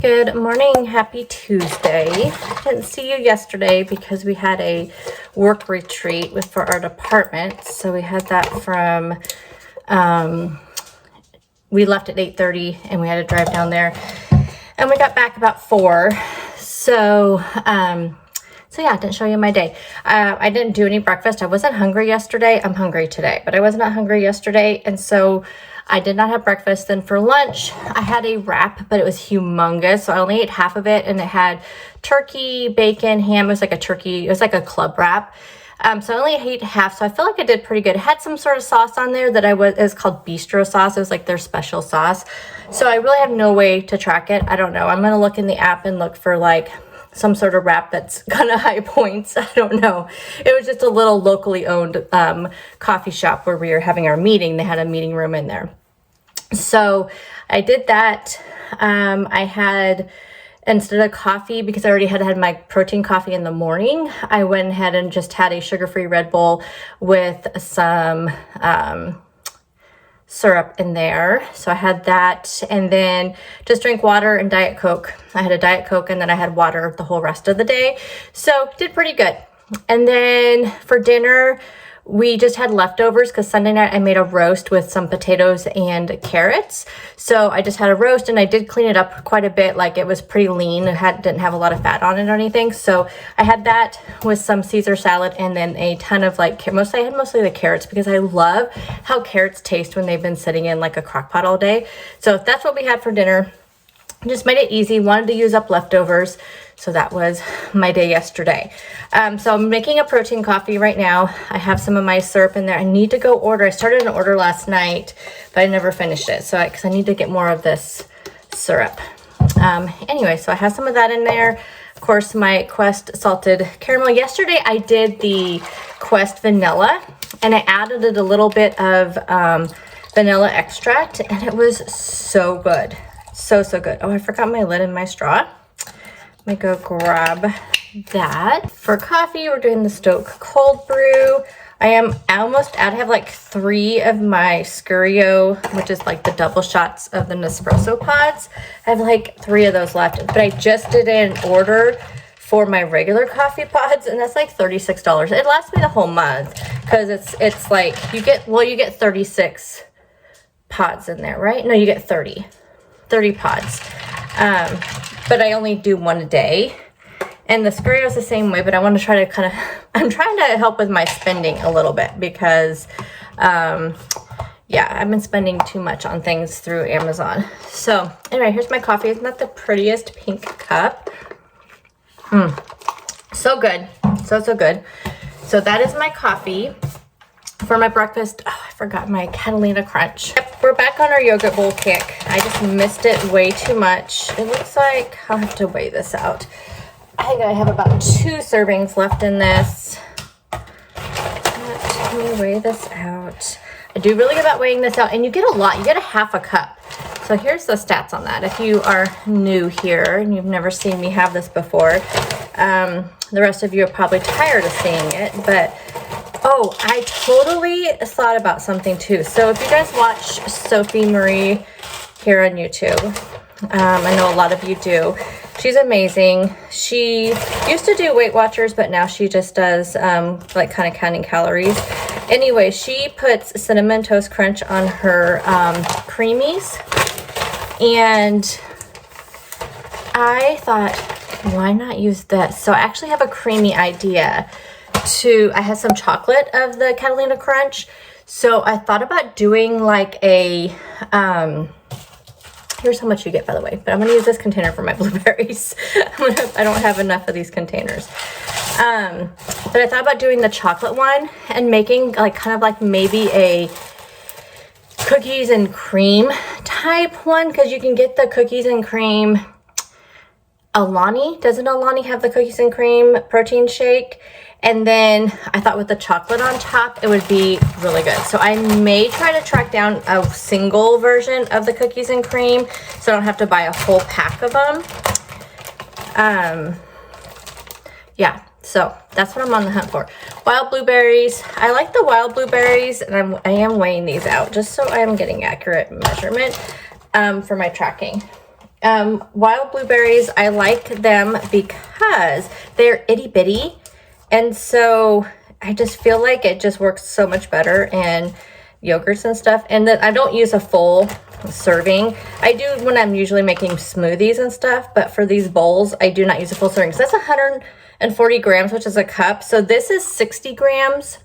Good morning, happy Tuesday. I didn't see you yesterday because we had a work retreat for our department. So we had that from, we left at 8:30 and we had to drive down there and we got back about 4. So yeah, I didn't show you my day. I didn't do any breakfast. I wasn't hungry yesterday. I'm hungry today, but I was not hungry yesterday. And so I did not have breakfast. Then for lunch, I had a wrap, but it was humongous. So I only ate half of it, and it had turkey, bacon, ham. It was like a club wrap. So I only ate half. So I feel like I did pretty good. It had some sort of sauce on there it was called bistro sauce. It was like their special sauce. So I really have no way to track it. I don't know. I'm going to look in the app and look for like some sort of wrap that's kind of high points. I don't know. It was just a little locally owned coffee shop where we were having our meeting. They had a meeting room in there. So I did that. I had, instead of coffee, because I already had my protein coffee in the morning, I went ahead and just had a sugar-free Red Bull with some syrup in there. So I had that, and then just drank water and Diet Coke. I had a Diet Coke, and then I had water the whole rest of the day. So did pretty good. And then for dinner, we just had leftovers because Sunday night I made a roast with some potatoes and carrots. So I just had a roast, and I did clean it up quite a bit. Like, it was pretty lean. It didn't have a lot of fat on it or anything. So I had that with some Caesar salad, and then a ton of I had mostly the carrots because I love how carrots taste when they've been sitting in like a crock pot all day. So that's what we had for dinner. Just made it easy. Wanted to use up leftovers. So that was my day yesterday. So I'm making a protein coffee right now. I have some of my syrup in there. I need to go order. I started an order last night, but I never finished it. So because I need to get more of this syrup. Anyway, so I have some of that in there. Of course, my Quest salted caramel. Yesterday I did the Quest vanilla, and I added a little bit of vanilla extract, and it was so good. So good. Oh, I forgot my lid and my straw. Let me go grab that. For coffee, we're doing the Stoke cold brew. I almost out. I have like 3 of my Scurio, which is like the double shots of the Nespresso pods. I have like 3 of those left, but I just did an order for my regular coffee pods, and that's like $36. It lasts me the whole month because it's like you get 36 pods in there, right? No, you get 30 pods. But I only do 1 a day. And the Scurio is the same way, but I want to try to I'm trying to help with my spending a little bit because, yeah, I've been spending too much on things through Amazon. So anyway, here's my coffee. Isn't that the prettiest pink cup? So good. So good. So that is my coffee. For my breakfast, I forgot my Catalina Crunch. Yep, we're back on our yogurt bowl kick. I just missed it way too much. It looks like I'll have to weigh this out. I think I have about 2 servings left in this. Let me weigh this out. I do really good about weighing this out, and you get a lot. You get a half a cup. So here's the stats on that. If you are new here and you've never seen me have this before, the rest of you are probably tired of seeing it, but oh, I totally thought about something too. So if you guys watch Sophie Marie here on YouTube, I know a lot of you do. She's amazing. She used to do Weight Watchers, but now she just does like kind of counting calories. Anyway, she puts Cinnamon Toast Crunch on her creamies, and I thought, why not use this? So I actually have a creamy idea. I had some chocolate of the Catalina Crunch, so I thought about doing like a here's how much you get, by the way, but I'm gonna use this container for my blueberries. I don't have enough of these containers, but I thought about doing the chocolate one and making like kind of like maybe a cookies and cream type one, because you can get the cookies and cream Alani. Doesn't Alani have the cookies and cream protein shake? And then I thought with the chocolate on top, it would be really good. So I may try to track down a single version of the cookies and cream so I don't have to buy a whole pack of them. Yeah, so that's what I'm on the hunt for. Wild blueberries. I like the wild blueberries, and I am weighing these out just so I am getting accurate measurement for my tracking. Wild blueberries, I like them because they're itty bitty. And so I just feel like it just works so much better in yogurts and stuff. And then I don't use a full serving. I do when I'm usually making smoothies and stuff, but for these bowls, I do not use a full serving. So that's 140 grams, which is a cup. So this is 60 grams.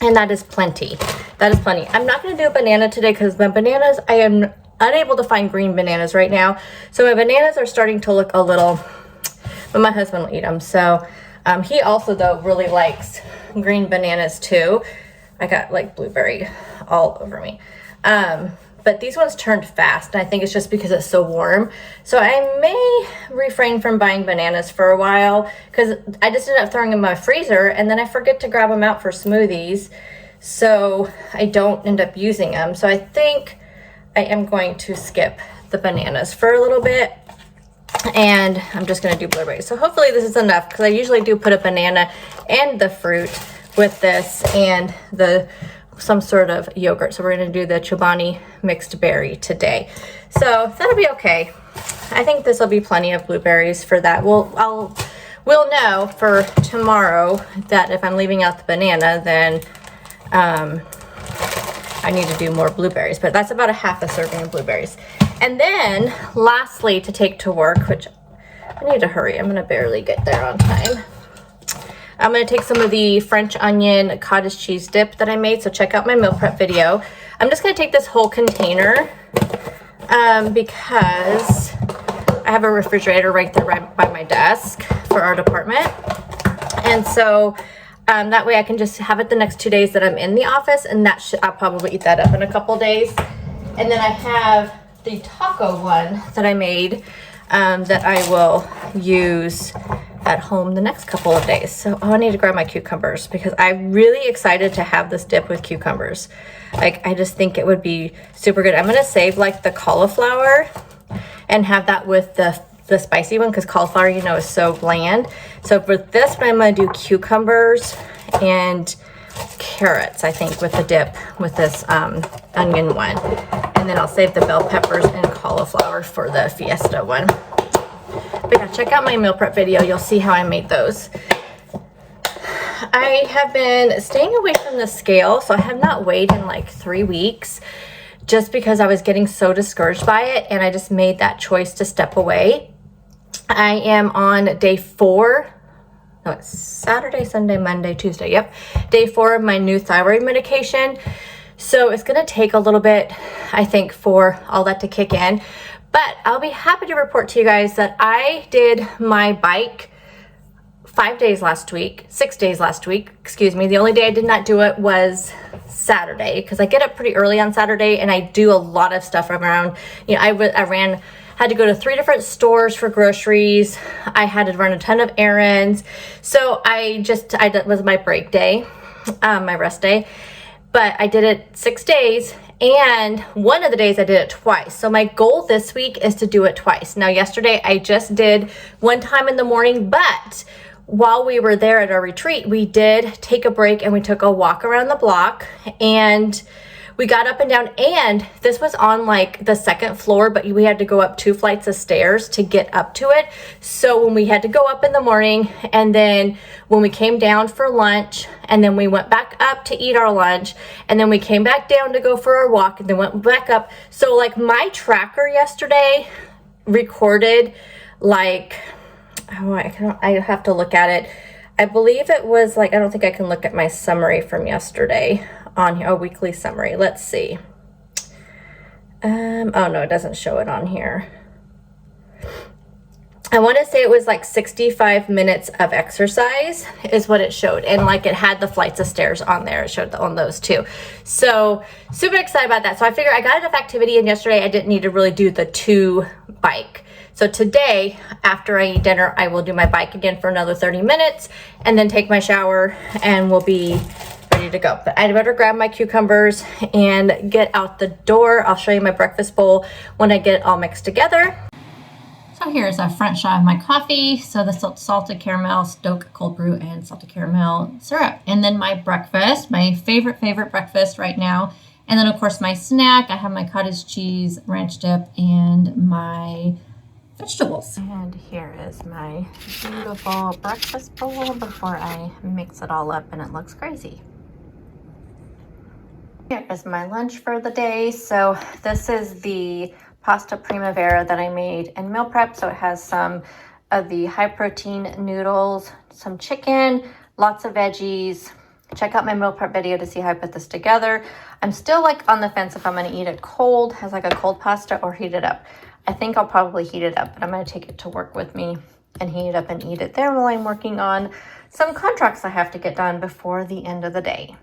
And that is plenty. That is plenty. I'm not going to do a banana today because my bananas, I am unable to find green bananas right now. So my bananas are starting to look a little, but my husband will eat them. So he also, though, really likes green bananas too. I got like blueberry all over me. But these ones turned fast, and I think it's just because it's so warm. So I may refrain from buying bananas for a while because I just ended up throwing them in my freezer, and then I forget to grab them out for smoothies. So I don't end up using them. So I think I am going to skip the bananas for a little bit, and I'm just going to do blueberries. So hopefully this is enough because I usually do put a banana and the fruit with this and some sort of yogurt. So we're going to do the Chobani mixed berry today. So that'll be okay. I think this will be plenty of blueberries for that. We'll know for tomorrow that if I'm leaving out the banana, then I need to do more blueberries, but that's about a half a serving of blueberries. And then lastly, to take to work, which I need to hurry. I'm going to barely get there on time. I'm going to take some of the French onion cottage cheese dip that I made. So check out my meal prep video. I'm just going to take this whole container because I have a refrigerator right there right by my desk for our department. And so that way I can just have it the next 2 days that I'm in the office, and I'll probably eat that up in a couple days. And then I have the taco one that I made that I will use at home the next couple of days. So I need to grab my cucumbers because I'm really excited to have this dip with cucumbers. Like, I just think it would be super good. I'm gonna save like the cauliflower and have that with the spicy one because cauliflower, you know, is so bland. So for this one, I'm gonna do cucumbers and carrots, I think, with the dip with this onion one. And then I'll save the bell peppers and cauliflower for the fiesta one. But yeah, check out my meal prep video. You'll see how I made those. I have been staying away from the scale, so I have not weighed in like 3 weeks just because I was getting so discouraged by it, and I just made that choice to step away. I am on day 4. No, it's Saturday, Sunday, Monday, Tuesday. Yep. Day 4 of my new thyroid medication. So it's going to take a little bit, I think, for all that to kick in. But I'll be happy to report to you guys that I did my bike 6 days last week, excuse me. The only day I did not do it was Saturday because I get up pretty early on Saturday and I do a lot of stuff around, you know, had to go to 3 different stores for groceries. I had to run a ton of errands. So that was my break day, my rest day. But I did it 6 days, and one of the days I did it twice. So my goal this week is to do it twice. Now, yesterday I just did one time in the morning, but while we were there at our retreat, we did take a break and we took a walk around the block, and we got up and down, and this was on like the 2nd floor, but we had to go up 2 flights of stairs to get up to it. So when we had to go up in the morning, and then when we came down for lunch, and then we went back up to eat our lunch, and then we came back down to go for our walk, and then went back up. So like my tracker yesterday recorded like, I have to look at it. I believe it was like, I don't think I can look at my summary from yesterday on here, a weekly summary. Let's see. Oh no, it doesn't show it on here. I want to say it was like 65 minutes of exercise is what it showed. And like it had the flights of stairs on there. It showed on those too. So super excited about that. So I figured I got enough activity in yesterday. I didn't need to really do the 2 bike. So today, after I eat dinner, I will do my bike again for another 30 minutes and then take my shower and we'll be ready to go. But I'd better grab my cucumbers and get out the door. I'll show you my breakfast bowl when I get it all mixed together. So here's a front shot of my coffee. So the salted caramel, Stoke cold brew, and salted caramel syrup. And then my breakfast, my favorite breakfast right now. And then of course my snack, I have my cottage cheese ranch dip and my vegetables. And here is my beautiful breakfast bowl before I mix it all up and it looks crazy. Here is my lunch for the day. So this is the pasta primavera that I made in meal prep. So it has some of the high protein noodles, some chicken, lots of veggies. Check out my meal prep video to see how I put this together. I'm still like on the fence if I'm gonna eat it cold as like a cold pasta or heat it up. I think I'll probably heat it up, but I'm gonna take it to work with me and heat it up and eat it there while I'm working on some contracts I have to get done before the end of the day.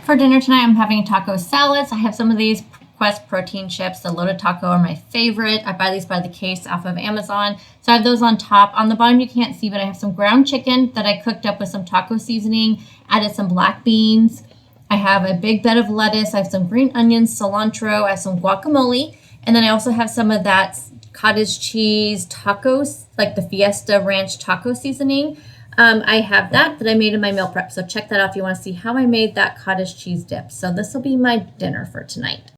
For dinner tonight, I'm having taco salads. I have some of these Quest protein chips. The loaded taco are my favorite. I buy these by the case off of Amazon. So I have those on top. On the bottom, you can't see, but I have some ground chicken that I cooked up with some taco seasoning, added some black beans. I have a big bed of lettuce. I have some green onions, cilantro. I have some guacamole. And then I also have some of that cottage cheese tacos, like the Fiesta Ranch taco seasoning. I have that I made in my meal prep. So check that out if you want to see how I made that cottage cheese dip. So this will be my dinner for tonight.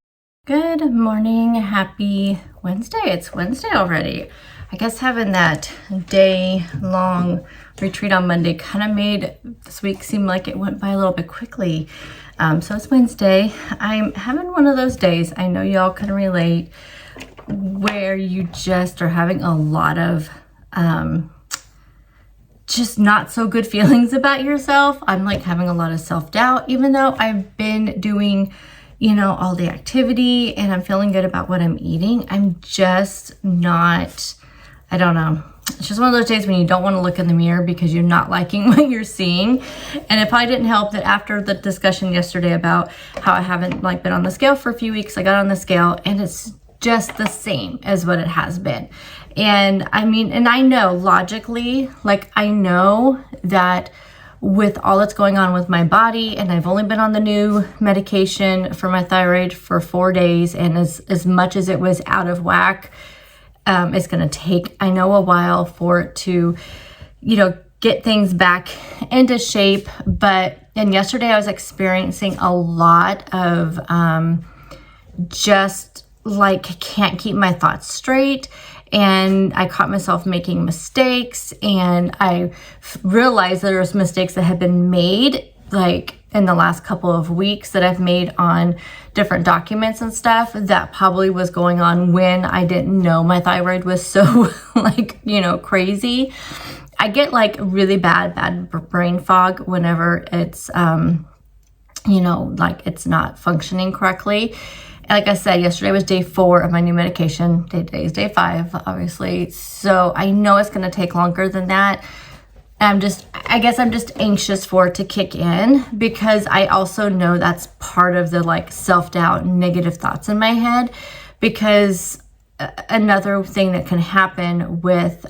Good morning. Happy Wednesday. It's Wednesday already. I guess having that day-long retreat on Monday kind of made this week seem like it went by a little bit quickly. So it's Wednesday. I'm having one of those days, I know y'all can relate, where you just are having a lot of just not so good feelings about yourself. I'm like having a lot of self-doubt, even though I've been doing, you know, all the activity and I'm feeling good about what I'm eating. I'm just not, I don't know. It's just one of those days when you don't want to look in the mirror because you're not liking what you're seeing. And it probably didn't help that after the discussion yesterday about how I haven't like been on the scale for a few weeks, I got on the scale and it's just the same as what it has been. And I mean, and I know logically, like I know that with all that's going on with my body, and I've only been on the new medication for my thyroid for 4 days, and as much as it was out of whack, it's going to take, I know, a while for it to, you know, get things back into shape. And yesterday I was experiencing a lot of just like can't keep my thoughts straight. And I caught myself making mistakes, and I realized that there was mistakes that had been made like in the last couple of weeks that I've made on different documents and stuff that probably was going on when I didn't know my thyroid was so like, you know, crazy. I get like really bad brain fog whenever it's, you know, like it's not functioning correctly. Like I said, yesterday was day 4 of my new medication. Today is day 5, obviously. So I know it's going to take longer than that. I guess I'm just anxious for it to kick in because I also know that's part of the like self-doubt, negative thoughts in my head. Because another thing that can happen with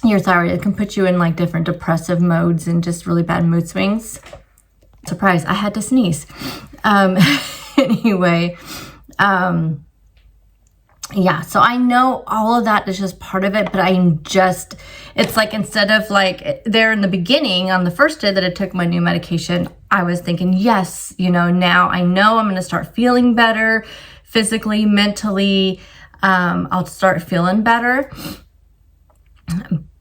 your thyroid, it can put you in like different depressive modes and just really bad mood swings. Surprise, I had to sneeze. Anyway, yeah, so I know all of that is just part of it, but it's like instead of like there in the beginning on the first day that I took my new medication, I was thinking, yes, you know, now I know I'm going to start feeling better physically, mentally, I'll start feeling better.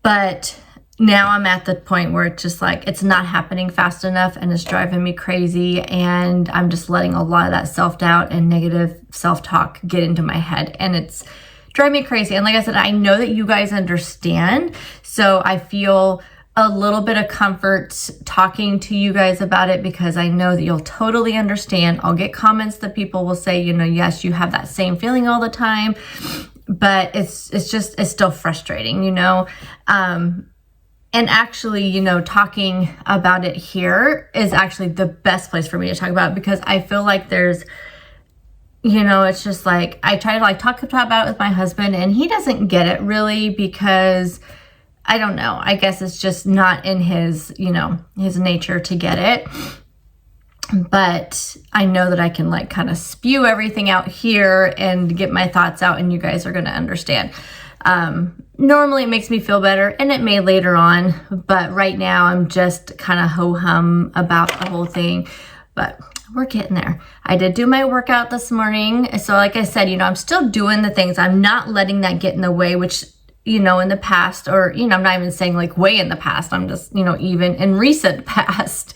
But now I'm at the point where it's just like, it's not happening fast enough and it's driving me crazy. And I'm just letting a lot of that self-doubt and negative self-talk get into my head. And it's driving me crazy. And like I said, I know that you guys understand. So I feel a little bit of comfort talking to you guys about it because I know that you'll totally understand. I'll get comments that people will say, you know, yes, you have that same feeling all the time. But it's still frustrating, you know. And actually, you know, talking about it here is actually the best place for me to talk about it because I feel like there's, you know, it's just like, I try to like talk about it with my husband and he doesn't get it really because, I don't know, I guess it's just not in his, you know, his nature to get it. But I know that I can like kind of spew everything out here and get my thoughts out and you guys are going to understand. Normally it makes me feel better and it may later on, but right now I'm just kind of ho-hum about the whole thing. But we're getting there. I did do my workout this morning. So like I said, I'm still doing the things. I'm not letting that get in the way, which, in the past, or, I'm not even saying like way in the past. I'm just, even in recent past,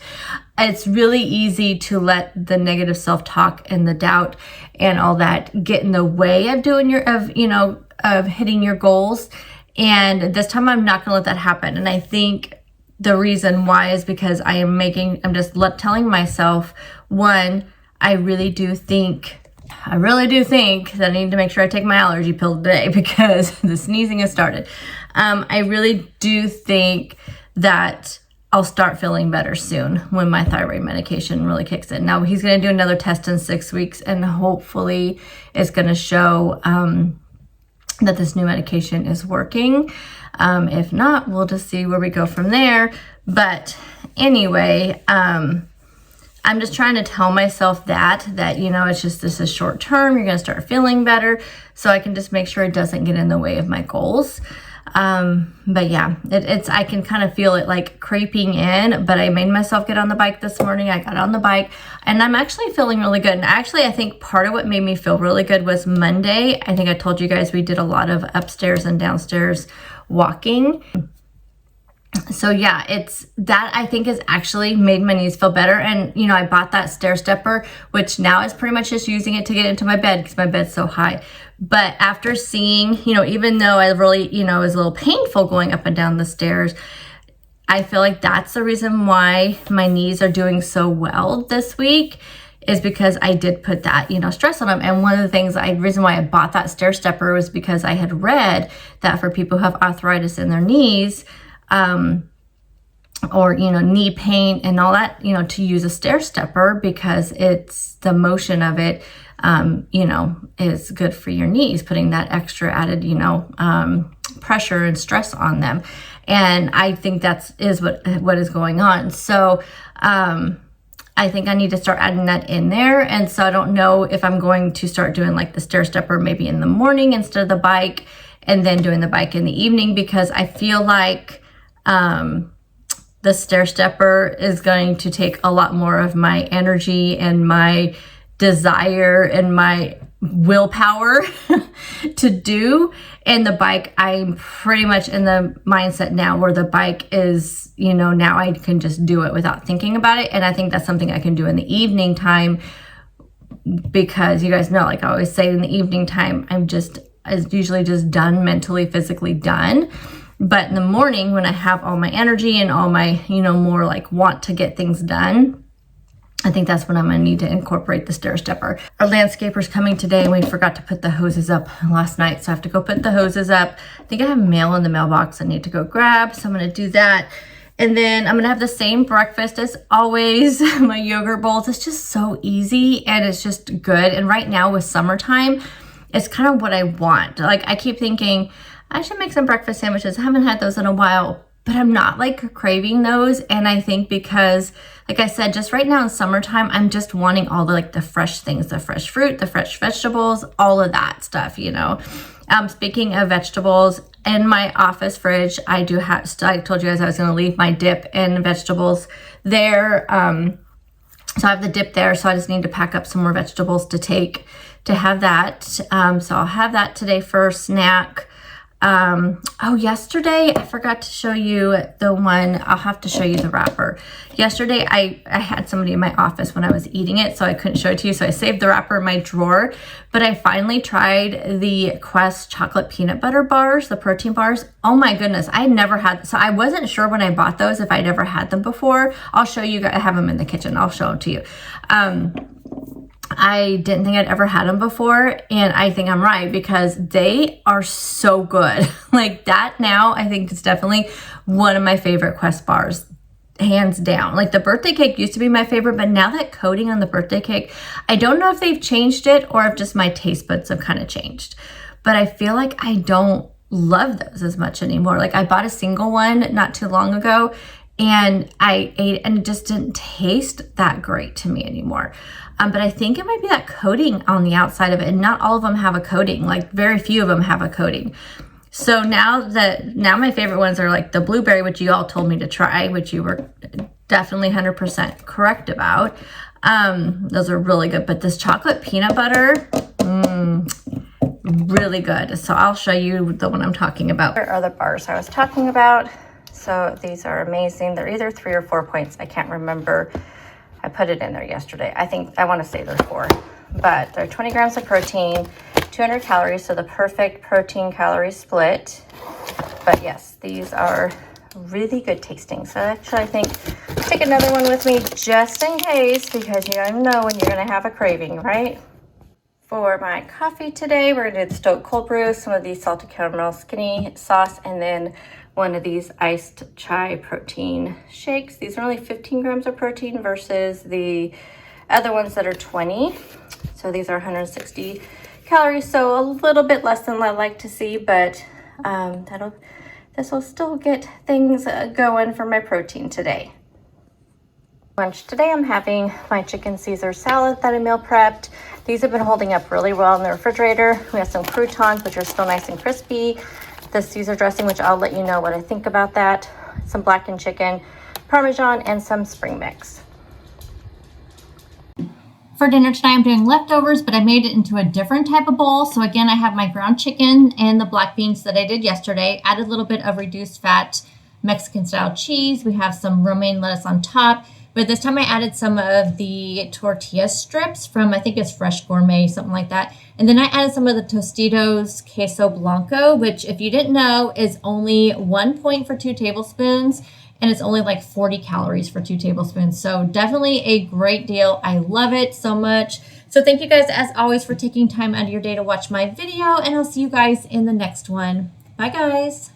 it's really easy to let the negative self-talk and the doubt and all that get in the way of of hitting your goals. And this time I'm not going to let that happen. And I think the reason why is because I'm just telling myself, one, I really do think that I need to make sure I take my allergy pill today because the sneezing has started. I really do think that I'll start feeling better soon when my thyroid medication really kicks in. Now he's going to do another test in 6 weeks, and hopefully it's going to show that this new medication is working. If not, we'll just see where we go from there. But anyway, I'm just trying to tell myself that it's just, this is short term. You're going to start feeling better, so I can just make sure it doesn't get in the way of my goals. But yeah, I can kind of feel it like creeping in, but I made myself get on the bike this morning. I got on the bike and I'm actually feeling really good. And actually, I think part of what made me feel really good was Monday. I think I told you guys we did a lot of upstairs and downstairs walking. So yeah, it's that I think has actually made my knees feel better. And, I bought that stair stepper, which now is pretty much just using it to get into my bed because my bed's so high. But after seeing, even though I really, it was a little painful going up and down the stairs, I feel like that's the reason why my knees are doing so well this week, is because I did put that, stress on them. And one of the reason why I bought that stair stepper was because I had read that for people who have arthritis in their knees, or, knee pain and all that, to use a stair stepper because it's the motion of it, is good for your knees, putting that extra added, pressure and stress on them. And I think is what is going on. So, I think I need to start adding that in there. And so I don't know if I'm going to start doing like the stair stepper maybe in the morning instead of the bike, and then doing the bike in the evening, because I feel like, the stair stepper is going to take a lot more of my energy and my desire and my willpower to do. And the bike, I'm pretty much in the mindset now where the bike is, now I can just do it without thinking about it. And I think that's something I can do in the evening time, because you guys know, like I always say, in the evening time, I'm usually just done, mentally, physically done. But in the morning, when I have all my energy and all my, more like want to get things done, I think that's when I'm going to need to incorporate the stair stepper. Our landscaper's coming today, and we forgot to put the hoses up last night, so I have to go put the hoses up. I think I have mail in the mailbox I need to go grab, so I'm going to do that. And then I'm going to have the same breakfast as always, my yogurt bowls. It's just so easy, and it's just good. And right now with summertime, it's kind of what I want. Like, I keep thinking, I should make some breakfast sandwiches. I haven't had those in a while, but I'm not like craving those. And I think because, like I said, just right now in summertime, I'm just wanting all the fresh things, the fresh fruit, the fresh vegetables, all of that stuff, Speaking of vegetables, in my office fridge, I told you guys I was going to leave my dip and vegetables there. So I have the dip there. So I just need to pack up some more vegetables to have that. So I'll have that today for a snack. Yesterday I forgot to show you the one. I'll have to show you the wrapper. Yesterday I had somebody in my office when I was eating it, so I couldn't show it to you, so I saved the wrapper in my drawer. But I finally tried the Quest chocolate peanut butter bars, the protein bars. Oh my goodness, I had never had, so I wasn't sure when I bought those if I'd ever had them before. I'll show you, I have them in the kitchen, I'll show them to you. I didn't think I'd ever had them before, and I think I'm right, because they are so good. Like that now, I think it's definitely one of my favorite Quest bars, hands down. Like the birthday cake used to be my favorite, but now that coating on the birthday cake, I don't know if they've changed it or if just my taste buds have kind of changed. But I feel like I don't love those as much anymore. Like I bought a single one not too long ago, and I ate, and it just didn't taste that great to me anymore. But I think it might be that coating on the outside of it, and not all of them have a coating. Like very few of them have a coating. So now my favorite ones are like the blueberry, which you all told me to try, which you were definitely 100% correct about. Those are really good. But this chocolate peanut butter, really good. So I'll show you the one I'm talking about. Here are the bars I was talking about. So these are amazing. They're either 3 or 4 points. I can't remember. I put it in there yesterday. I want to say they're 4, but they're 20 grams of protein, 200 calories. So the perfect protein calorie split. But yes, these are really good tasting. So actually I think I'll take another one with me just in case, because you never know when you're going to have a craving, right? For my coffee today, we're going to do the Stoke cold brew, some of these salted caramel skinny sauce, and then one of these iced chai protein shakes. These are only 15 grams of protein versus the other ones that are 20. So these are 160 calories, so a little bit less than I like to see, but this will still get things going for my protein today. Lunch today, I'm having my chicken Caesar salad that I meal prepped. These have been holding up really well in the refrigerator. We have some croutons, which are still nice and crispy. The Caesar dressing, which I'll let you know what I think about that. Some blackened chicken, Parmesan, and some spring mix. For dinner tonight, I'm doing leftovers, but I made it into a different type of bowl. So again, I have my ground chicken and the black beans that I did yesterday. Added a little bit of reduced fat Mexican style cheese. We have some romaine lettuce on top. But this time I added some of the tortilla strips from, I think it's Fresh Gourmet, something like that. And then I added some of the Tostitos Queso Blanco, which if you didn't know is only 1 point for 2 tablespoons. And it's only like 40 calories for 2 tablespoons. So definitely a great deal. I love it so much. So thank you guys as always for taking time out of your day to watch my video. And I'll see you guys in the next one. Bye guys.